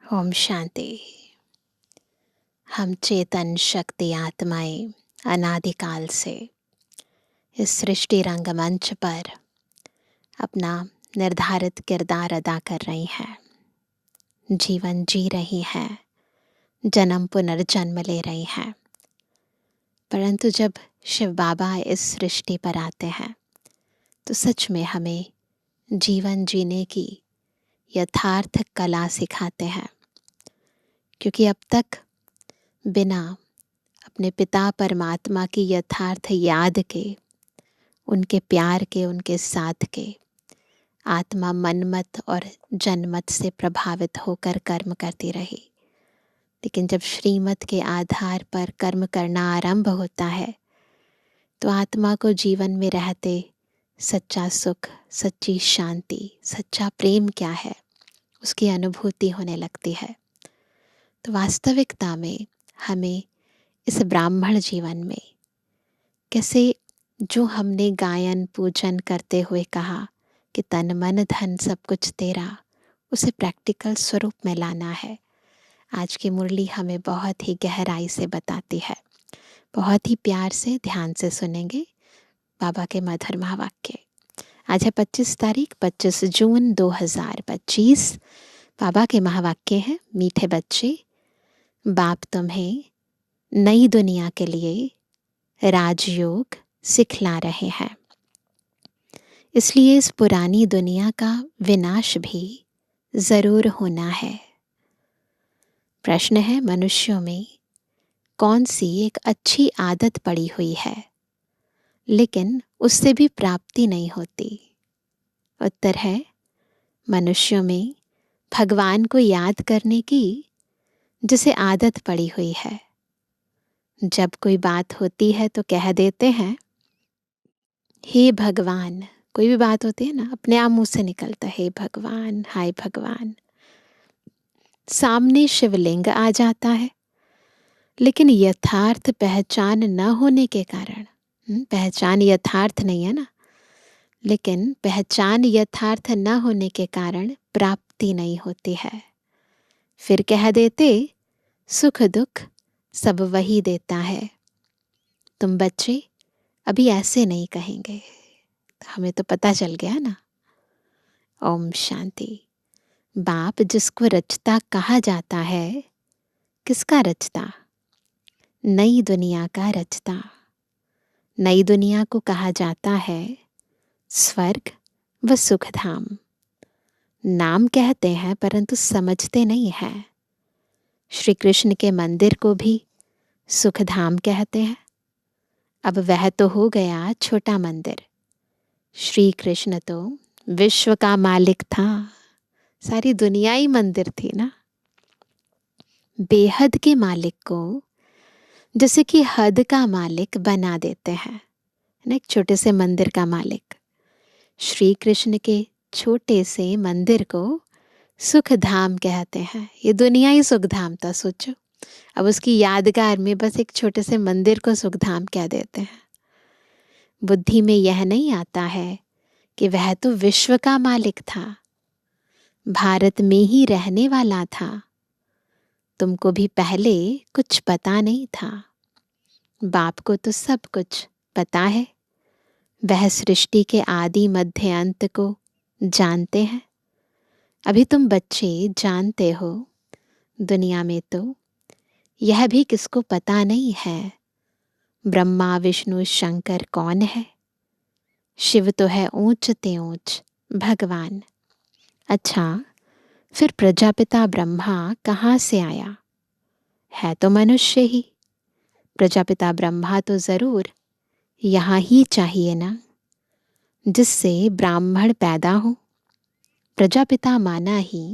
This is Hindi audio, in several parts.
ओम शांति। हम चेतन शक्ति आत्माएं अनादिकाल से इस सृष्टि रंगमंच पर अपना निर्धारित किरदार अदा कर रही हैं, जीवन जी रही हैं, जन्म पुनर्जन्म ले रही हैं। परंतु जब शिव बाबा इस सृष्टि पर आते हैं तो सच में हमें जीवन जीने की यथार्थ कला सिखाते हैं, क्योंकि अब तक बिना अपने पिता परमात्मा की यथार्थ याद के, उनके प्यार के, उनके साथ के, आत्मा मनमत और जनमत से प्रभावित होकर कर्म करती रही। लेकिन जब श्रीमत के आधार पर कर्म करना आरंभ होता है तो आत्मा को जीवन में रहते सच्चा सुख, सच्ची शांति, सच्चा प्रेम क्या है उसकी अनुभूति होने लगती है। तो वास्तविकता में हमें इस ब्राह्मण जीवन में कैसे जो हमने गायन पूजन करते हुए कहा कि तन मन धन सब कुछ तेरा, उसे प्रैक्टिकल स्वरूप में लाना है। आज की मुरली हमें बहुत ही गहराई से बताती है। बहुत ही प्यार से ध्यान से सुनेंगे बाबा के मधुर महावाक्य। आज है 25 जून 2025। बाबा के महावाक्य हैं, मीठे बच्चे, बाप तुम्हें नई दुनिया के लिए राजयोग सिखला रहे हैं, इसलिए इस पुरानी दुनिया का विनाश भी जरूर होना है। प्रश्न है, मनुष्यों में कौन सी एक अच्छी आदत पड़ी हुई है लेकिन उससे भी प्राप्ति नहीं होती? उत्तर है, मनुष्यों में भगवान को याद करने की जिसे आदत पड़ी हुई है। जब कोई बात होती है तो कह देते हैं हे भगवान। कोई भी बात होती है ना, अपने आप मुंह से निकलता है हे भगवान, हाय भगवान। सामने शिवलिंग आ जाता है, लेकिन यथार्थ पहचान न होने के कारण, पहचान यथार्थ नहीं है ना, लेकिन पहचान यथार्थ न होने के कारण प्राप्ति नहीं होती है। फिर कह देते सुख दुख सब वही देता है। तुम बच्चे अभी ऐसे नहीं कहेंगे, हमें तो पता चल गया ना। ओम शांति। बाप जिसको रचता कहा जाता है, किसका रचता? नई दुनिया का रचता। नई दुनिया को कहा जाता है स्वर्ग व सुखधाम। नाम कहते हैं परंतु समझते नहीं हैं। श्री कृष्ण के मंदिर को भी सुखधाम कहते हैं। अब वह तो हो गया छोटा मंदिर। श्री कृष्ण तो विश्व का मालिक था, सारी दुनिया ही मंदिर थी ना। बेहद के मालिक को जैसे कि हद का मालिक बना देते हैं ना, एक छोटे से मंदिर का मालिक। श्री कृष्ण के छोटे से मंदिर को सुखधाम कहते हैं। ये दुनिया ही सुखधाम था, सोचो। अब उसकी यादगार में बस एक छोटे से मंदिर को सुखधाम कह देते हैं। बुद्धि में यह नहीं आता है कि वह तो विश्व का मालिक था, भारत में ही रहने वाला था। तुमको भी पहले कुछ पता नहीं था, बाप को तो सब कुछ पता है। वह सृष्टि के आदि मध्य अंत को जानते हैं। अभी तुम बच्चे जानते हो, दुनिया में तो यह भी किसको पता नहीं है ब्रह्मा विष्णु शंकर कौन है। शिव तो है ऊंच ते ऊंच भगवान। अच्छा, फिर प्रजापिता ब्रह्मा कहाँ से आया? है तो मनुष्य ही। प्रजापिता ब्रह्मा तो जरूर यहाँ ही चाहिए ना, जिससे ब्राह्मण पैदा हो। प्रजापिता माना ही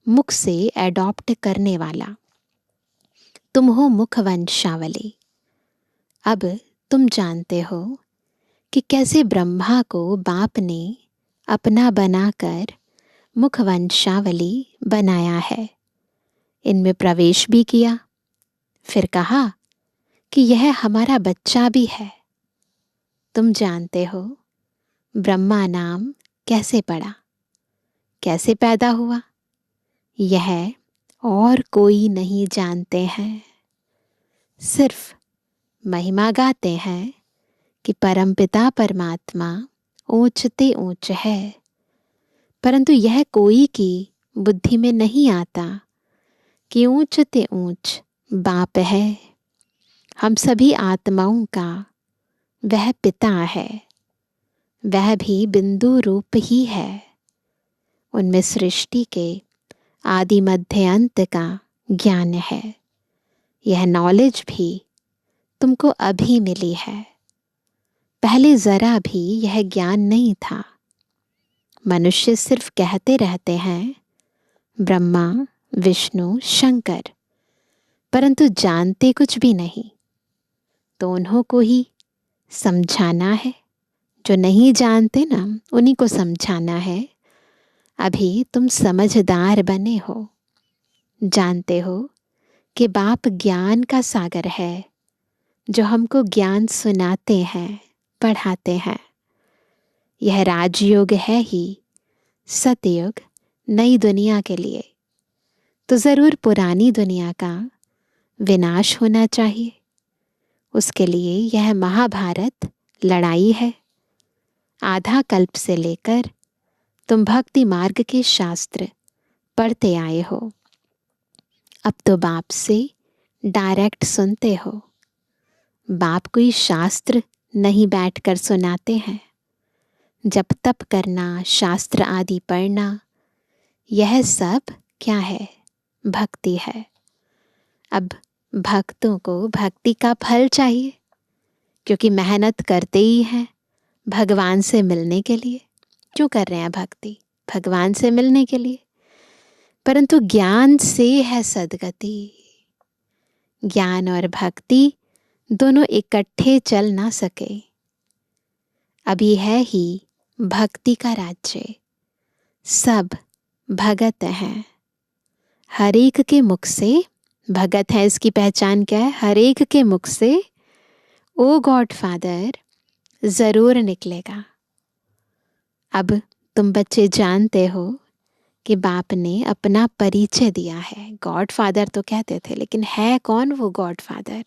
मुख से एडॉप्ट करने वाला। तुम हो मुख वंशावली। अब तुम जानते हो कि कैसे ब्रह्मा को बाप ने अपना बनाकर मुख वंशावली बनाया है। इनमें प्रवेश भी किया, फिर कहा कि यह हमारा बच्चा भी है। तुम जानते हो ब्रह्मा नाम कैसे पड़ा, कैसे पैदा हुआ? यह और कोई नहीं जानते हैं। सिर्फ महिमा गाते हैं कि परमपिता परमात्मा ऊंचते ऊंच है, परंतु यह कोई की बुद्धि में नहीं आता कि ऊंचते ऊंच बाप है। हम सभी आत्माओं का वह पिता है, वह भी बिंदु रूप ही है। उनमें सृष्टि के आदि मध्य अंत का ज्ञान है। यह नॉलेज भी तुमको अभी मिली है, पहले जरा भी यह ज्ञान नहीं था। मनुष्य सिर्फ कहते रहते हैं ब्रह्मा विष्णु शंकर, परंतु जानते कुछ भी नहीं। तो उन्हों को ही समझाना है, जो नहीं जानते ना उन्हीं को समझाना है। अभी तुम समझदार बने हो, जानते हो कि बाप ज्ञान का सागर है, जो हमको ज्ञान सुनाते हैं, पढ़ाते हैं। यह राजयोग है ही सतयुग नई दुनिया के लिए, तो जरूर पुरानी दुनिया का विनाश होना चाहिए। उसके लिए यह महाभारत लड़ाई है। आधा कल्प से लेकर तुम भक्ति मार्ग के शास्त्र पढ़ते आए हो। अब तो बाप से डायरेक्ट सुनते हो। बाप कोई शास्त्र नहीं बैठकर सुनाते हैं। जप तप करना, शास्त्र आदि पढ़ना, यह सब क्या है? भक्ति है। अब भक्तों को भक्ति का फल चाहिए, क्योंकि मेहनत करते ही हैं भगवान से मिलने के लिए। क्यों कर रहे हैं भक्ति? भगवान से मिलने के लिए। परंतु ज्ञान से है सद्गति। ज्ञान और भक्ति दोनों इकट्ठे चल ना सके। अभी है ही भक्ति का राज्य, सब भगत हैं। हर एक के मुख से भगत है, इसकी पहचान क्या है? हर एक के मुख से ओ गॉड फादर जरूर निकलेगा। अब तुम बच्चे जानते हो कि बाप ने अपना परिचय दिया है। गॉड फादर तो कहते थे, लेकिन है कौन वो गॉड फादर?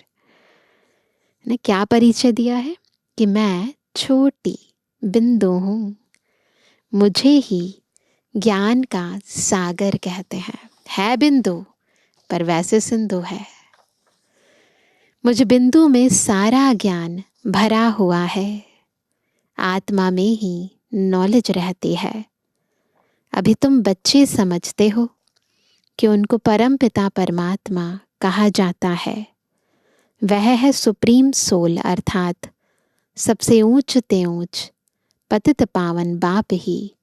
ने क्या परिचय दिया है कि मैं छोटी बिंदु हूँ, मुझे ही ज्ञान का सागर कहते हैं। है बिंदु पर वैसे सिंधु है। मुझ बिंदु में सारा ज्ञान भरा हुआ है। आत्मा में ही नॉलेज रहती है। अभी तुम बच्चे समझते हो कि उनको परम पिता परमात्मा कहा जाता है। वह है सुप्रीम सोल, अर्थात सबसे ऊंच ते ऊंच पतित पावन बाप ही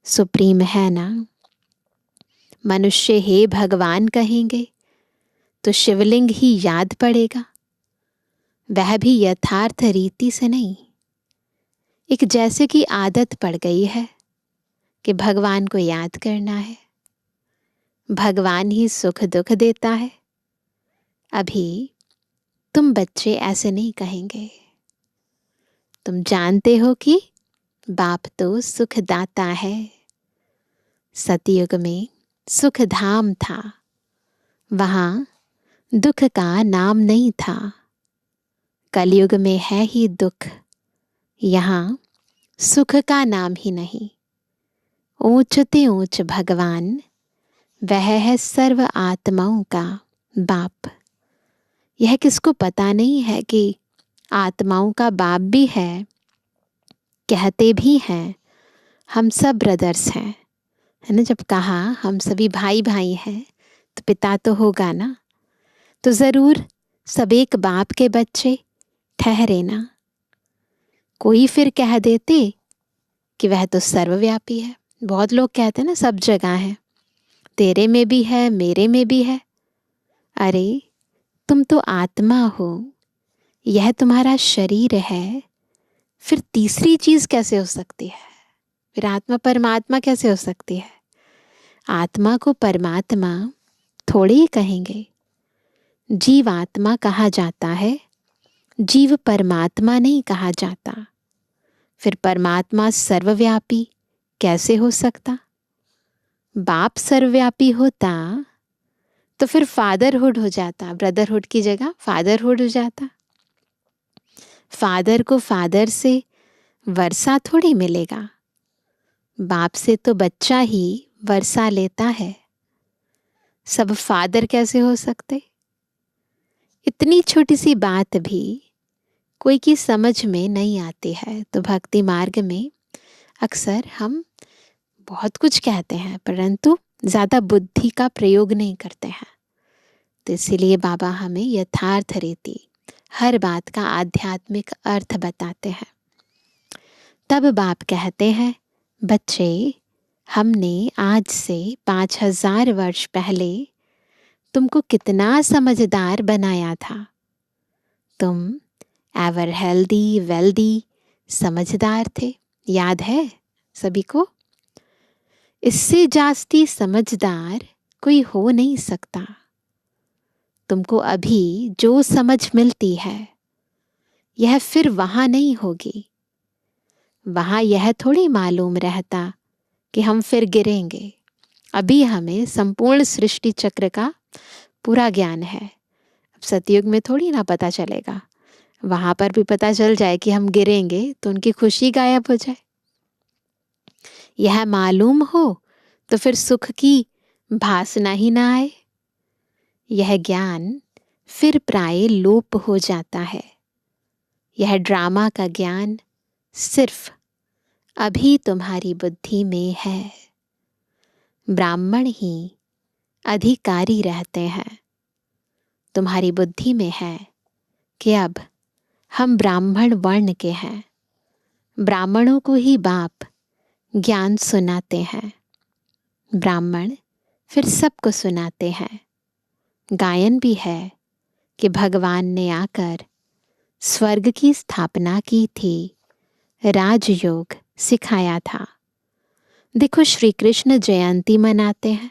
सुप्रीम है ना। मनुष्य हे भगवान कहेंगे तो शिवलिंग ही याद पड़ेगा, वह भी यथार्थ रीति से नहीं। एक जैसे की आदत पड़ गई है कि भगवान को याद करना है, भगवान ही सुख दुख देता है। अभी तुम बच्चे ऐसे नहीं कहेंगे। तुम जानते हो कि बाप तो सुखदाता है। सतयुग में सुख धाम था, वहां दुख का नाम नहीं था। कलयुग में है ही दुख, यहाँ सुख का नाम ही नहीं। ऊंचते ऊंच भगवान, वह है सर्व आत्माओं का बाप। यह किसको पता नहीं है कि आत्माओं का बाप भी है। कहते भी हैं हम सब ब्रदर्स हैं, है ना। जब कहा हम सभी भाई भाई हैं तो पिता तो होगा ना। तो जरूर सब एक बाप के बच्चे ठहरे ना। कोई फिर कह देते कि वह तो सर्वव्यापी है। बहुत लोग कहते हैं ना सब जगह है, तेरे में भी है मेरे में भी है। अरे तुम तो आत्मा हो, यह तुम्हारा शरीर है, फिर तीसरी चीज कैसे हो सकती है? फिर आत्मा परमात्मा कैसे हो सकती है? आत्मा को परमात्मा थोड़े ही कहेंगे। जीव आत्मा कहा जाता है, जीव परमात्मा नहीं कहा जाता। फिर परमात्मा सर्वव्यापी कैसे हो सकता? बाप सर्वव्यापी होता तो फिर फादरहुड हो जाता, ब्रदरहुड की जगह फादरहुड हो जाता। फादर को फादर से वर्षा थोड़ी मिलेगा, बाप से तो बच्चा ही वर्षा लेता है। सब फादर कैसे हो सकते? इतनी छोटी सी बात भी कोई की समझ में नहीं आती है। तो भक्ति मार्ग में अक्सर हम बहुत कुछ कहते हैं परंतु ज़्यादा बुद्धि का प्रयोग नहीं करते हैं। तो इसीलिए बाबा हमें यथार्थ रीति हर बात का आध्यात्मिक अर्थ बताते हैं। तब बाप कहते हैं, बच्चे, हमने आज से 5000 वर्ष पहले तुमको कितना समझदार बनाया था। तुम एवर हेल्दी वेल्दी समझदार थे, याद है सभी को? इससे जास्ती समझदार कोई हो नहीं सकता। तुमको अभी जो समझ मिलती है यह फिर वहां नहीं होगी। वहां यह थोड़ी मालूम रहता कि हम फिर गिरेंगे। अभी हमें संपूर्ण सृष्टि चक्र का पूरा ज्ञान है। अब सतयुग में थोड़ी ना पता चलेगा, वहां पर भी पता चल जाए कि हम गिरेंगे तो उनकी खुशी गायब हो जाए। यह मालूम हो तो फिर सुख की भासना ही ना आए। यह ज्ञान फिर प्राय लोप हो जाता है। यह ड्रामा का ज्ञान सिर्फ अभी तुम्हारी बुद्धि में है। ब्राह्मण ही अधिकारी रहते हैं। तुम्हारी बुद्धि में है कि अब हम ब्राह्मण वर्ण के हैं। ब्राह्मणों को ही बाप ज्ञान सुनाते हैं। ब्राह्मण फिर सबको सुनाते हैं। गायन भी है कि भगवान ने आकर स्वर्ग की स्थापना की थी, राजयोग सिखाया था। देखो, श्री कृष्ण जयंती मनाते हैं।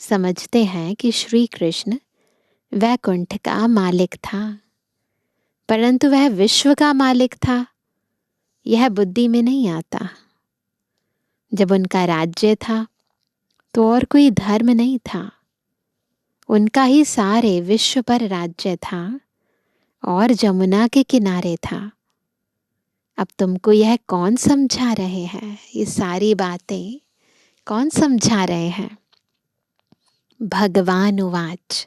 समझते हैं कि श्री कृष्ण वैकुंठ का मालिक था, परंतु वह विश्व का मालिक था यह बुद्धि में नहीं आता। जब उनका राज्य था तो और कोई धर्म नहीं था, उनका ही सारे विश्व पर राज्य था और जमुना के किनारे था। अब तुमको यह कौन समझा रहे हैं? ये सारी बातें कौन समझा रहे हैं? भगवान उवाच।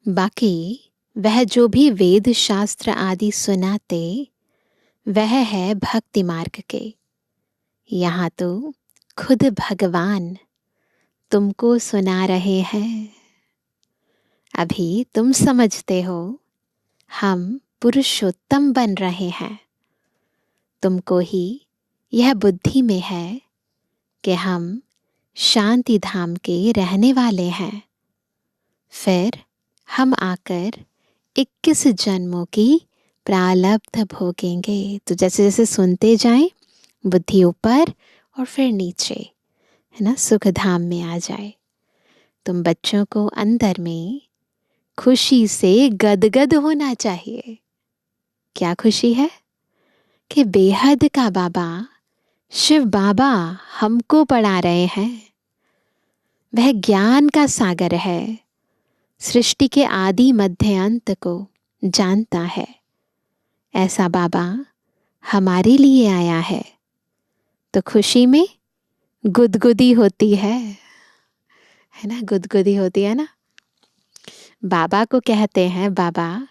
बाकी वह जो भी वेद शास्त्र आदि सुनाते वह है भक्ति मार्ग के। यहाँ तो खुद भगवान तुमको सुना रहे हैं। अभी तुम समझते हो हम पुरुषोत्तम बन रहे हैं। तुमको ही यह बुद्धि में है कि हम शांति धाम के रहने वाले हैं। फिर हम आकर 21 जन्मों की प्रारब्ध भोगेंगे। तो जैसे जैसे सुनते जाएं, बुद्धि ऊपर और फिर नीचे, है ना, सुख धाम में आ जाए। तुम बच्चों को अंदर में खुशी से गदगद होना चाहिए। क्या खुशी है? कि बेहद का बाबा शिव बाबा हमको पढ़ा रहे हैं। वह ज्ञान का सागर है, सृष्टि के आदि मध्य अंत को जानता है। ऐसा बाबा हमारे लिए आया है तो खुशी में गुदगुदी होती है ना, गुदगुदी होती है ना। बाबा को कहते हैं, बाबा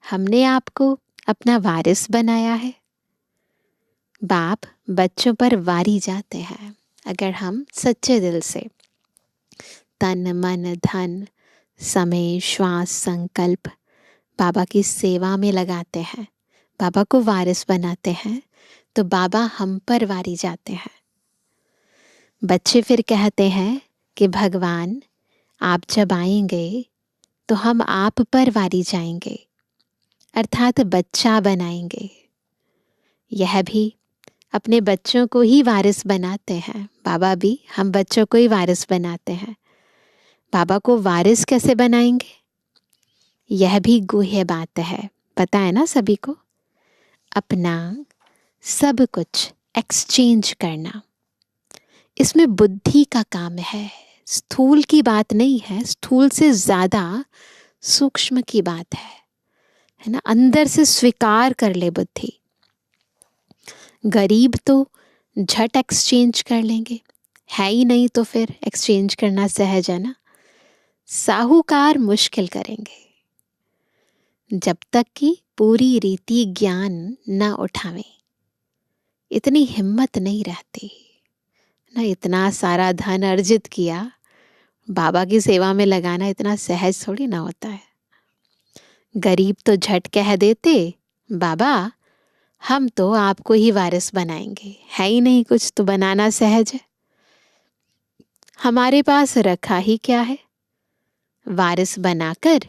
हमने आपको अपना वारिस बनाया है। बाप बच्चों पर वारी जाते हैं अगर हम सच्चे दिल से तन मन धन समय श्वास संकल्प बाबा की सेवा में लगाते हैं, बाबा को वारिस बनाते हैं, तो बाबा हम पर वारी जाते हैं। बच्चे फिर कहते हैं कि भगवान आप जब आएंगे तो हम आप पर वारी जाएंगे, अर्थात बच्चा बनाएंगे। यह भी अपने बच्चों को ही वारिस बनाते हैं। बाबा भी हम बच्चों को ही वारिस बनाते हैं। बाबा को वारिस कैसे बनाएंगे? यह भी गुह्य बात है, पता है ना सभी को। अपना सब कुछ एक्सचेंज करना, इसमें बुद्धि का काम है। स्थूल की बात नहीं है, स्थूल से ज़्यादा सूक्ष्म की बात है ना। अंदर से स्वीकार कर ले बुद्धि। गरीब तो झट एक्सचेंज कर लेंगे, है ही नहीं तो फिर एक्सचेंज करना सहज है ना। साहूकार मुश्किल करेंगे जब तक कि पूरी रीति ज्ञान न उठावें। इतनी हिम्मत नहीं रहती ना। इतना सारा धन अर्जित किया, बाबा की सेवा में लगाना इतना सहज थोड़ी ना होता है। गरीब तो झट कह देते, बाबा हम तो आपको ही वारिस बनाएंगे, है ही नहीं कुछ तो बनाना सहज है। हमारे पास रखा ही क्या है, वारिस बनाकर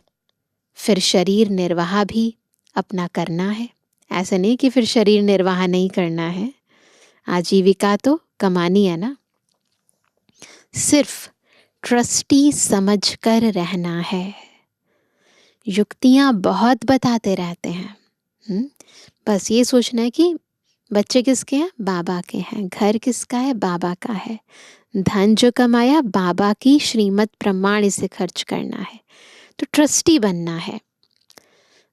फिर शरीर निर्वाह भी अपना करना है। ऐसा नहीं कि फिर शरीर निर्वाह नहीं करना है, आजीविका तो कमानी है ना। सिर्फ ट्रस्टी समझकर रहना है। युक्तियां बहुत बताते रहते हैं, बस ये सोचना है कि बच्चे किसके हैं, बाबा के हैं। घर किसका है, बाबा का है। धन जो कमाया बाबा की श्रीमत प्रमाण इसे खर्च करना है। तो ट्रस्टी बनना है।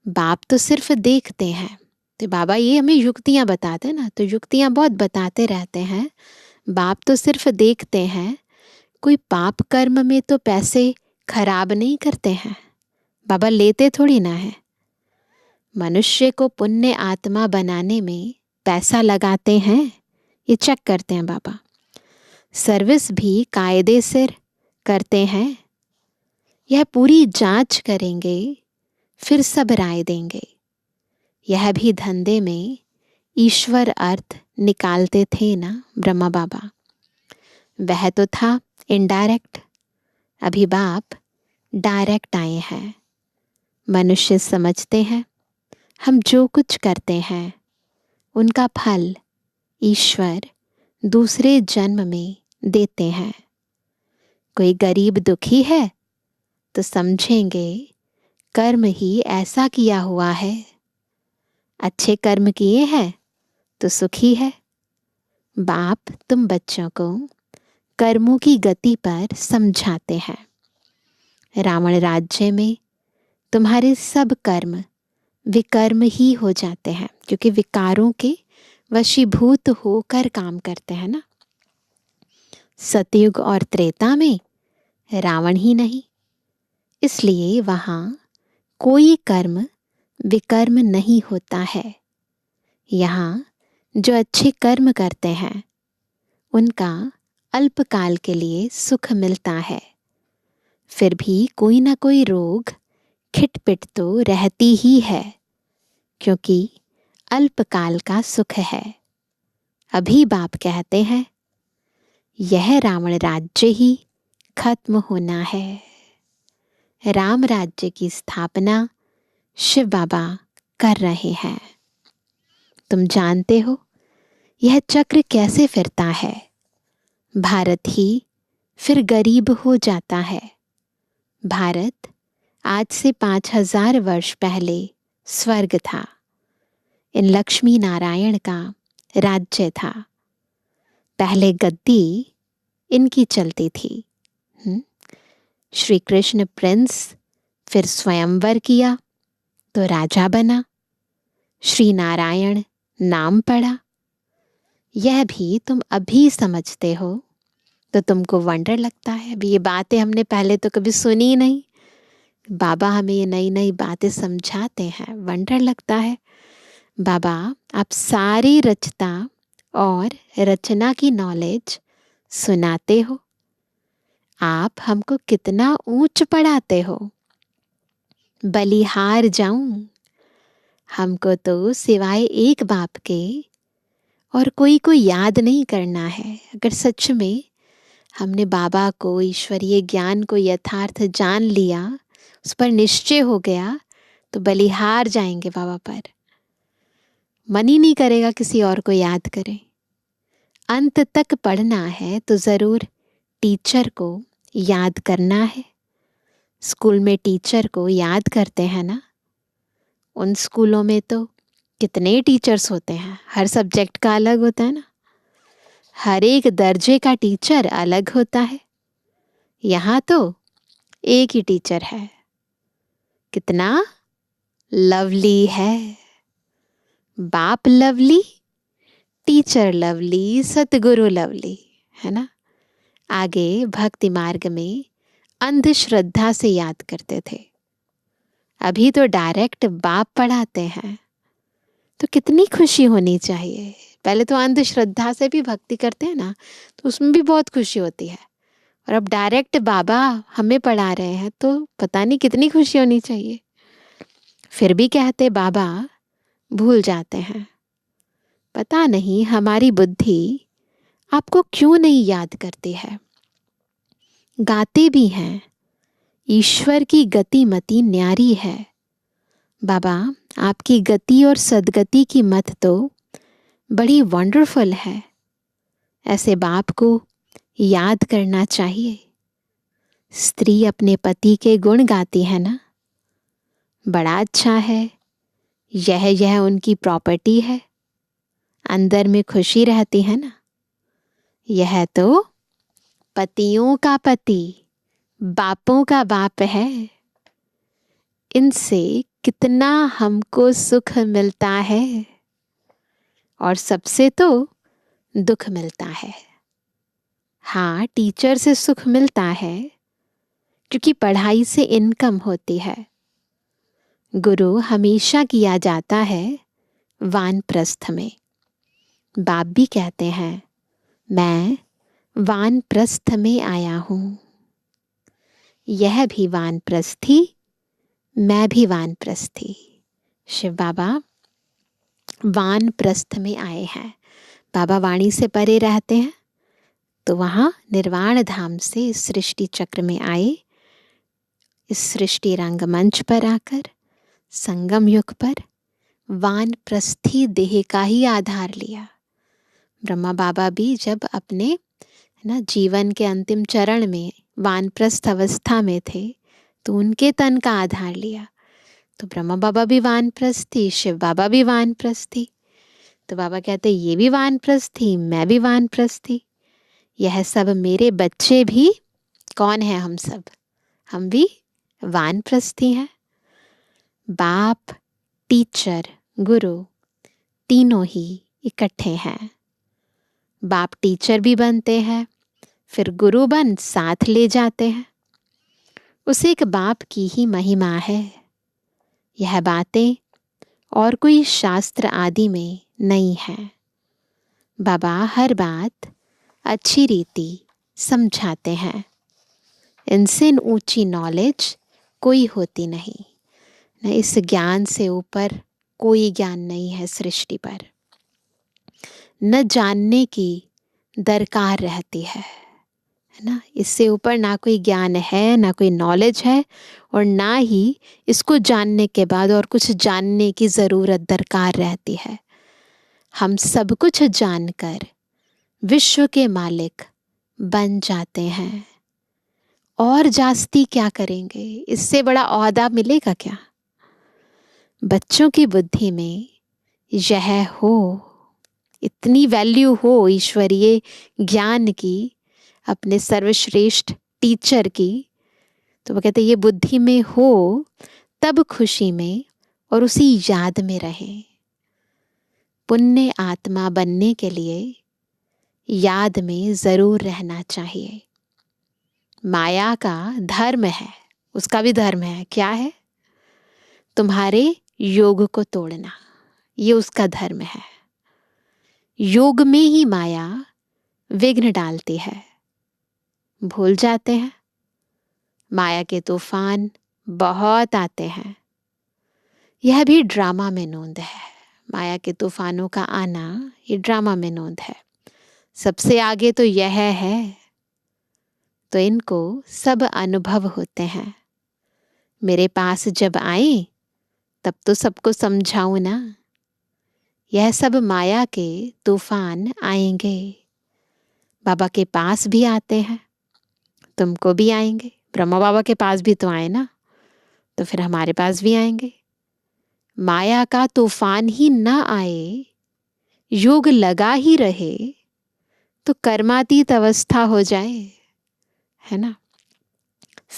बाप तो सिर्फ देखते हैं, तो बाबा ये हमें युक्तियां बताते हैं ना, तो युक्तियां बहुत बताते रहते हैं। बाप तो सिर्फ देखते हैं। कोई पाप कर्म में तो पैसे खराब नहीं करते हैं, बाबा लेते थोड़ी ना है। मनुष्य को पुण्य आत्मा बनाने में पैसा लगाते हैं, ये चेक करते हैं बाबा। सर्विस भी कायदे से करते हैं, यह पूरी जांच करेंगे, फिर सब राय देंगे। यह भी धंधे में ईश्वर अर्थ निकालते थे ना ब्रह्मा बाबा। वह तो था इनडायरेक्ट, अभी बाप डायरेक्ट आए हैं। मनुष्य समझते हैं हम जो कुछ करते हैं उनका फल ईश्वर दूसरे जन्म में देते हैं। कोई गरीब दुखी है तो समझेंगे कर्म ही ऐसा किया हुआ है। अच्छे कर्म किए हैं तो सुखी है। बाप तुम बच्चों को कर्मों की गति पर समझाते हैं। रावण राज्य में तुम्हारे सब कर्म विकर्म ही हो जाते हैं, क्योंकि विकारों के वशीभूत होकर काम करते हैं ना। सतयुग और त्रेता में रावण ही नहीं, इसलिए वहां कोई कर्म विकर्म नहीं होता है। यहाँ जो अच्छे कर्म करते हैं उनका अल्पकाल के लिए सुख मिलता है, फिर भी कोई ना कोई रोग खिटपिट तो रहती ही है, क्योंकि अल्पकाल का सुख है। अभी बाप कहते हैं यह रावण राज्य ही खत्म होना है। राम राज्य की स्थापना शिव बाबा कर रहे हैं। तुम जानते हो यह चक्र कैसे फिरता है। भारत ही फिर गरीब हो जाता है। भारत आज से 5000 वर्ष पहले स्वर्ग था। इन लक्ष्मी नारायण का राज्य था। पहले गद्दी इनकी चलती थी। श्री कृष्ण प्रिंस, फिर स्वयंवर किया तो राजा बना। श्री नारायण नाम पड़ा। यह भी तुम अभी समझते हो तो तुमको वंडर लगता है। अभी ये बातें हमने पहले तो कभी सुनी नहीं। बाबा हमें ये नई नई बातें समझाते हैं, वंडर लगता है। बाबा आप सारी रचना और रचना की नॉलेज सुनाते हो। आप हमको कितना ऊंच पढ़ाते हो। बलिहार जाऊं, हमको तो सिवाय एक बाप के और कोई को याद नहीं करना है। अगर सच में हमने बाबा को, ईश्वरीय ज्ञान को यथार्थ जान लिया, उस पर निश्चय हो गया, तो बलिहार जाएंगे बाबा पर। मन ही नहीं करेगा किसी और को याद करें। अंत तक पढ़ना है तो ज़रूर टीचर को याद करना है। स्कूल में टीचर को याद करते हैं ना। उन स्कूलों में तो कितने टीचर्स होते हैं, हर सब्जेक्ट का अलग होता है ना। हर एक दर्जे का टीचर अलग होता है। यहाँ तो एक ही टीचर है। कितना लवली है। बाप लवली, टीचर लवली, सतगुरु लवली, है ना। आगे भक्ति मार्ग में अंधश्रद्धा से याद करते थे, अभी तो डायरेक्ट बाप पढ़ाते हैं। तो कितनी खुशी होनी चाहिए। पहले तो अंधश्रद्धा से भी भक्ति करते हैं ना, तो उसमें भी बहुत खुशी होती है, और अब डायरेक्ट बाबा हमें पढ़ा रहे हैं, तो पता नहीं कितनी खुशी होनी चाहिए। फिर भी कहते बाबा, भूल जाते हैं। पता नहीं हमारी बुद्धि आपको क्यों नहीं याद करती है। गाते भी हैं, ईश्वर की गति मति न्यारी है। बाबा, आपकी गति और सदगति की मत तो बड़ी वंडरफुल है। ऐसे बाप को याद करना चाहिए। स्त्री अपने पति के गुण गाती है ना, बड़ा अच्छा है। यह उनकी प्रॉपर्टी है, अंदर में खुशी रहती है ना। यह तो पतियों का पति, बापों का बाप है। इनसे कितना हमको सुख मिलता है, और सबसे तो दुख मिलता है। हाँ, टीचर से सुख मिलता है, क्योंकि पढ़ाई से इनकम होती है। गुरु हमेशा किया जाता है वानप्रस्थ में। बाप भी कहते हैं, मैं वानप्रस्थ में आया हूँ। यह भी वानप्रस्थी, मैं भी वानप्रस्थी। शिव बाबा वानप्रस्थ में आए हैं। बाबा वाणी से परे रहते हैं, तो वहाँ निर्वाण धाम से इस सृष्टि चक्र में आए। इस सृष्टि रंगमंच पर आकर संगम युग पर वानप्रस्थी देह का ही आधार लिया। ब्रह्मा बाबा भी जब अपने जीवन के अंतिम चरण में वानप्रस्थ अवस्था में थे, तो उनके तन का आधार लिया। तो ब्रह्मा बाबा भी वानप्रस्थी, शिव बाबा भी वानप्रस्थी। तो बाबा कहते, ये भी वानप्रस्थी, मैं भी वानप्रस्थी। यह सब मेरे बच्चे भी कौन है? हम सब, हम भी वानप्रस्थी हैं। बाप, टीचर, गुरु तीनों ही इकट्ठे हैं। बाप टीचर भी बनते हैं, फिर गुरु बन साथ ले जाते हैं। उस एक बाप की ही महिमा है। यह बातें और कोई शास्त्र आदि में नहीं है। बाबा हर बात अच्छी रीति समझाते हैं। इनसे ऊंची नॉलेज कोई होती नहीं। न इस ज्ञान से ऊपर कोई ज्ञान नहीं है सृष्टि पर। न जानने की दरकार रहती है ना। इससे ऊपर ना कोई ज्ञान है, ना कोई नॉलेज है, और ना ही इसको जानने के बाद और कुछ जानने की ज़रूरत दरकार रहती है। हम सब कुछ जानकर विश्व के मालिक बन जाते हैं। और जास्ती क्या करेंगे? इससे बड़ा ओहदा मिलेगा क्या? बच्चों की बुद्धि में यह हो, इतनी वैल्यू हो ईश्वरीय ज्ञान की, अपने सर्वश्रेष्ठ टीचर की, तो वो कहते ये बुद्धि में हो, तब खुशी में और उसी याद में रहें। पुण्य आत्मा बनने के लिए याद में जरूर रहना चाहिए। माया का धर्म है, उसका भी धर्म है। क्या है? तुम्हारे योग को तोड़ना, ये उसका धर्म है। योग में ही माया विघ्न डालती है। भूल जाते हैं। माया के तूफान बहुत आते हैं। यह भी ड्रामा में नोंद है। माया के तूफानों का आना ये ड्रामा में नोंद है। सबसे आगे तो यह है, तो इनको सब अनुभव होते हैं। मेरे पास जब आए तब तो सबको समझाऊं ना। यह सब माया के तूफान आएंगे। बाबा के पास भी आते हैं, तुमको भी आएंगे। ब्रह्मा बाबा के पास भी तो आए ना, तो फिर हमारे पास भी आएंगे। माया का तूफान ही ना आए, योग लगा ही रहे, तो कर्मातीत अवस्था हो जाए, है ना।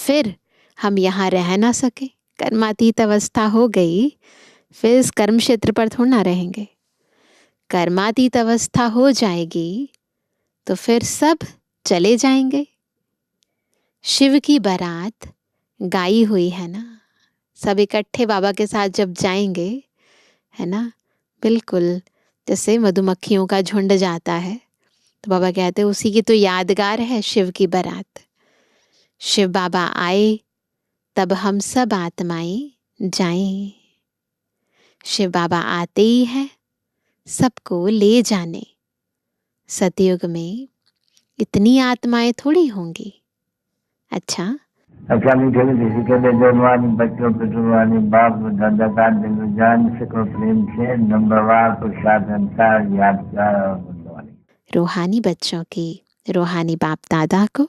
फिर हम यहाँ रह ना सके, कर्मातीत अवस्था हो गई, फिर इस कर्म क्षेत्र पर थोड़ा ना रहेंगे। कर्मातीत अवस्था हो जाएगी तो फिर सब चले जाएंगे। शिव की बारात गाई हुई है ना, सब इकट्ठे बाबा के साथ जब जाएंगे, है ना, बिल्कुल जैसे मधुमक्खियों का झुंड जाता है, तो बाबा कहते हैं उसी की तो यादगार है शिव की बारात। शिव बाबा आए तब हम सब आत्माएं जाएं। शिव बाबा आते ही हैं सबको ले जाने। सतयुग में इतनी आत्माएं थोड़ी होंगी। अच्छा मीठे मीठे के जवानी बच्चों पे जुबानी बाप दादा का दिल जान सको प्रेम से नंबरवार प्रसाद अंसार यादगार और गुणवानी। रूहानी बच्चों की रूहानी बाप दादा को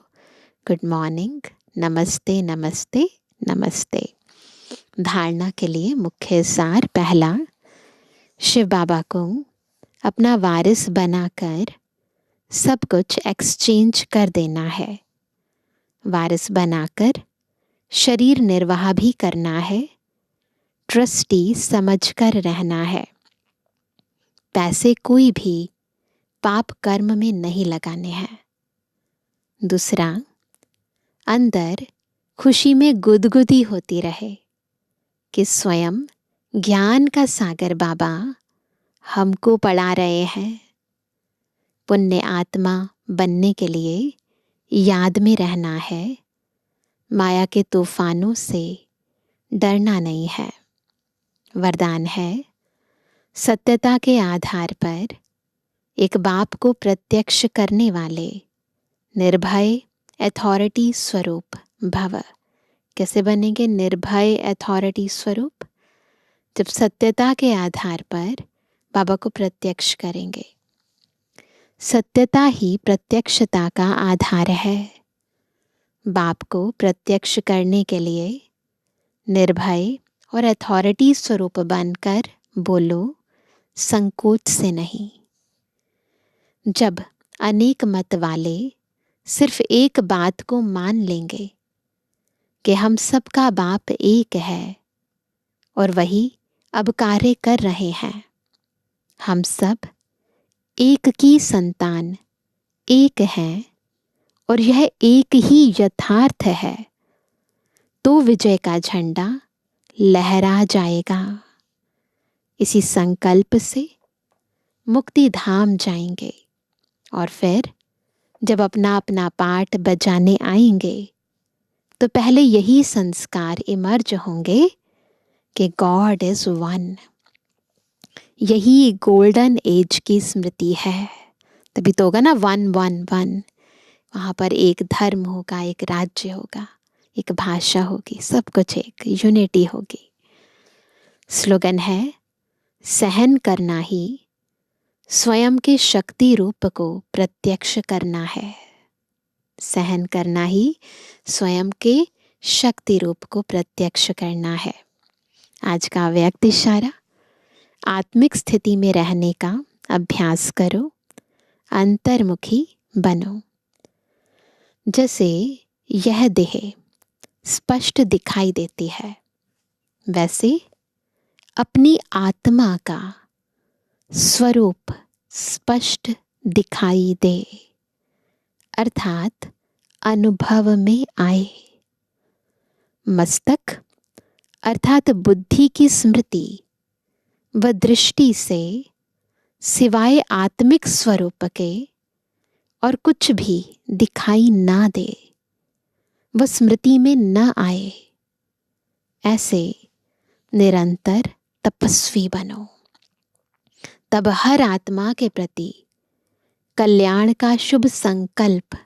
गुड मॉर्निंग, नमस्ते नमस्ते नमस्ते। धारणा के लिए मुख्य सार। पहला, शिव बाबा को अपना वारिस बनाकर सब कुछ एक्सचेंज कर देना है। वारिस बनाकर शरीर निर्वाह भी करना है, ट्रस्टी समझकर रहना है। पैसे कोई भी पाप कर्म में नहीं लगाने हैं। दूसरा, अंदर खुशी में गुदगुदी होती रहे कि स्वयं ज्ञान का सागर बाबा हमको पढ़ा रहे हैं। पुण्य आत्मा बनने के लिए याद में रहना है, माया के तूफानों से डरना नहीं है। वरदान है, सत्यता के आधार पर एक बाप को प्रत्यक्ष करने वाले निर्भय अथॉरिटी स्वरूप भव। कैसे बनेंगे निर्भय अथॉरिटी स्वरूप? जब सत्यता के आधार पर बाबा को प्रत्यक्ष करेंगे। सत्यता ही प्रत्यक्षता का आधार है। बाप को प्रत्यक्ष करने के लिए निर्भय और अथॉरिटी स्वरूप बनकर बोलो, संकोच से नहीं। जब अनेक मत वाले सिर्फ एक बात को मान लेंगे कि हम सबका बाप एक है और वही अब कार्य कर रहे हैं, हम सब एक की संतान एक हैं और यह एक ही यथार्थ है, तो विजय का झंडा लहरा जाएगा। इसी संकल्प से मुक्ति धाम जाएंगे और फिर जब अपना अपना पाठ बजाने आएंगे तो पहले यही संस्कार इमर्ज होंगे कि गॉड इज वन। यही गोल्डन एज की स्मृति है। तभी तो होगा ना वन वन वन। वहाँ पर एक धर्म होगा, एक राज्य होगा, एक भाषा होगी, सब कुछ एक यूनिटी होगी। स्लोगन है, सहन करना ही स्वयं के शक्ति रूप को प्रत्यक्ष करना है। सहन करना ही स्वयं के शक्ति रूप को प्रत्यक्ष करना है। आज का व्यक्त इशारा, आत्मिक स्थिति में रहने का अभ्यास करो, अंतर्मुखी बनो। जैसे यह देह स्पष्ट दिखाई देती है, वैसे अपनी आत्मा का स्वरूप स्पष्ट दिखाई दे, अर्थात अनुभव में आए। मस्तक अर्थात बुद्धि की स्मृति व दृष्टि से सिवाय आत्मिक स्वरूप के और कुछ भी दिखाई ना दे, वह स्मृति में न आए। ऐसे निरंतर तपस्वी बनो, तब हर आत्मा के प्रति कल्याण का शुभ संकल्प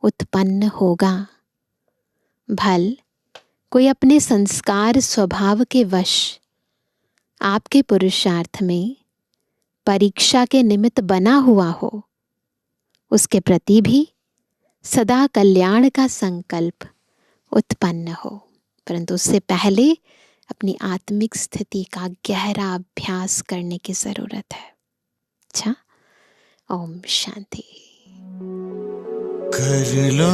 उत्पन्न होगा। भल कोई अपने संस्कार स्वभाव के वश आपके पुरुषार्थ में परीक्षा के निमित्त बना हुआ हो, उसके प्रति भी सदा कल्याण का संकल्प उत्पन्न हो, परंतु उससे पहले अपनी आत्मिक स्थिति का गहरा अभ्यास करने की जरूरत है। अच्छा, ओम शांति। कर लो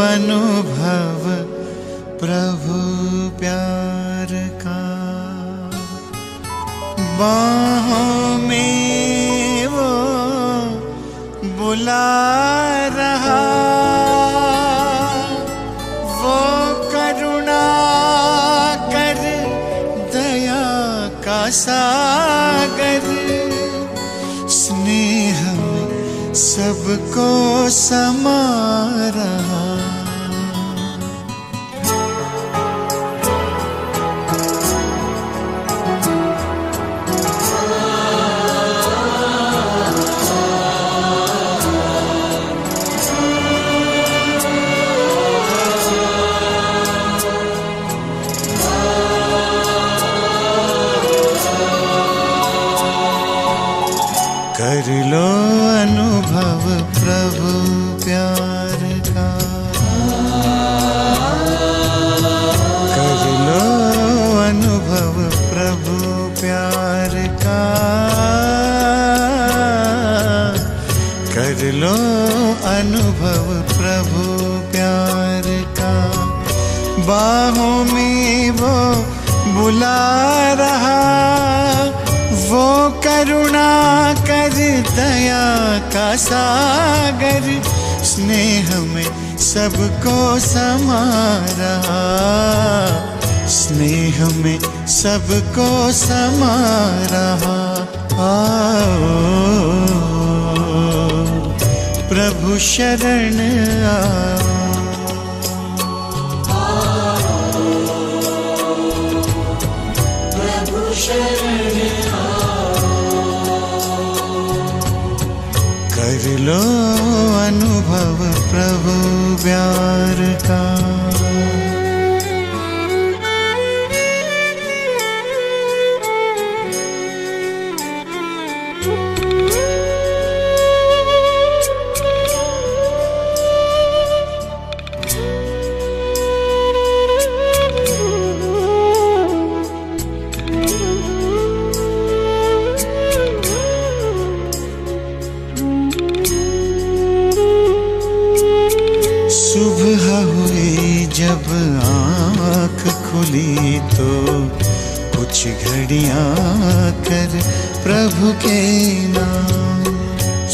अनुभव प्रभु प्यार का बाहों में वो बुला रहा, वो करुणा कर दया का सागर, स्नेह में सबको समा रहा। कर लो अनुभव प्रभु प्यार का, कर लो अनुभव प्रभु प्यार का, कर लो अनुभव प्रभु प्यार का। बाहों में वो बुला रहा, वो करुणा कर दया का सागर, स्नेह में सबको समा रहा, स्नेह में सबको समा रहा। आओ प्रभु शरण आओ, प्रभु शरण कर लो अनुभव प्रभु प्यार का। सुबह हुई जब आँख खुली तो कुछ घड़ियाँ कर प्रभु के नाम।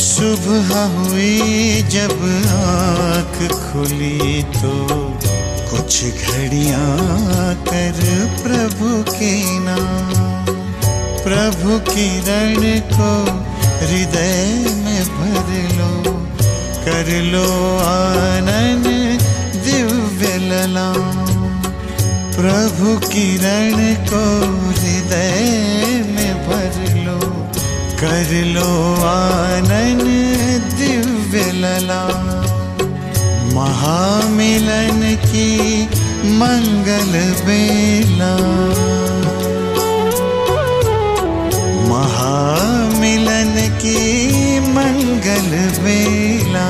सुबह हुई जब आँख खुली तो कुछ घड़ियाँ कर प्रभु के नाम। प्रभु किरण को हृदय में भर लो, कर लो आनंद दिव्य ललाम। प्रभु किरण को हृदय में भर लो, कर लो आनंद दिव्य ललाम। महामिलन की मंगल बेला, महामिलन की मंगल बेला,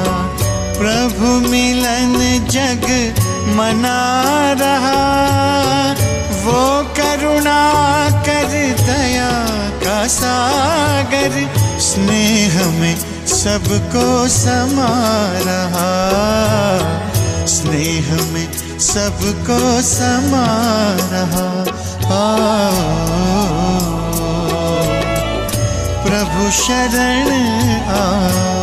प्रभु मिलन जग मना रहा, वो करुणा कर दया का सागर, स्नेह में सबको समा रहा, स्नेह में सबको समा रहा। प्रभु शरण आओ,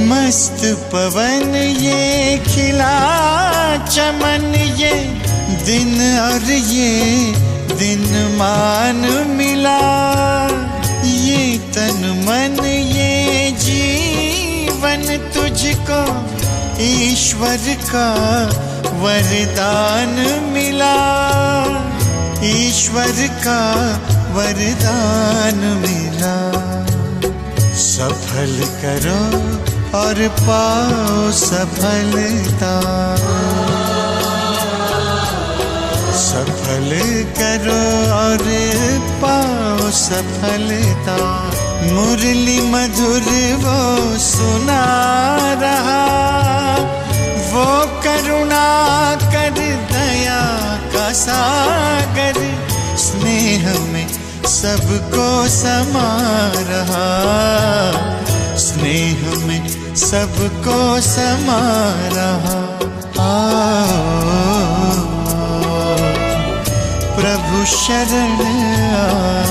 मस्त पवन ये खिला चमन, ये दिन और ये दिन मान मिला, ये तन मन ये जीवन तुझको ईश्वर का वरदान मिला, ईश्वर का वरदान मिला। सफल करो और पाओ सफलता, सफल छल करो और पाओ सफलता। मुरली मधुर वो सुना रहा, वो करुणा कर दया का सागर, स्नेह में सबको समा रहा, स्नेह में सबको समा रहा। आओ प्रभु शरण आओ।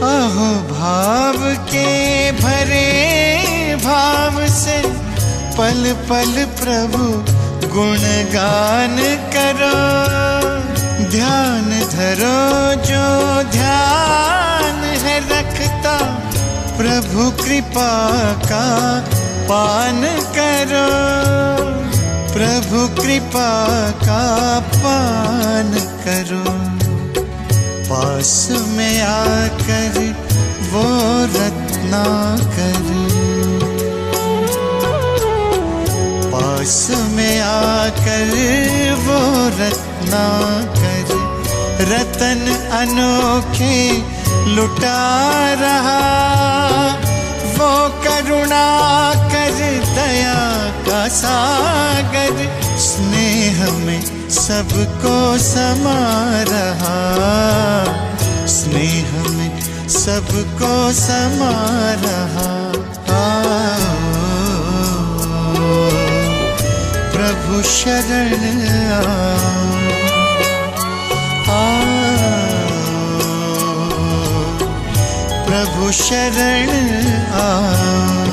अहो भाव के भरे भाव से पल पल प्रभु गुणगान करो। ध्यान धरो जो ध्यान है रखता, प्रभु कृपा का पान करो, प्रभु कृपा का पान करो। पास में आकर वो रत्नाकर, पास में आकर वो रत्नाकर, रतन अनोखे लुटा रहा, वो करुणा कर दया का सागर, स्नेह में सबको समा रहा, स्नेह में सबको समा रहा। आओ प्रभु शरण आओ, आओ प्रभु शरण आओ।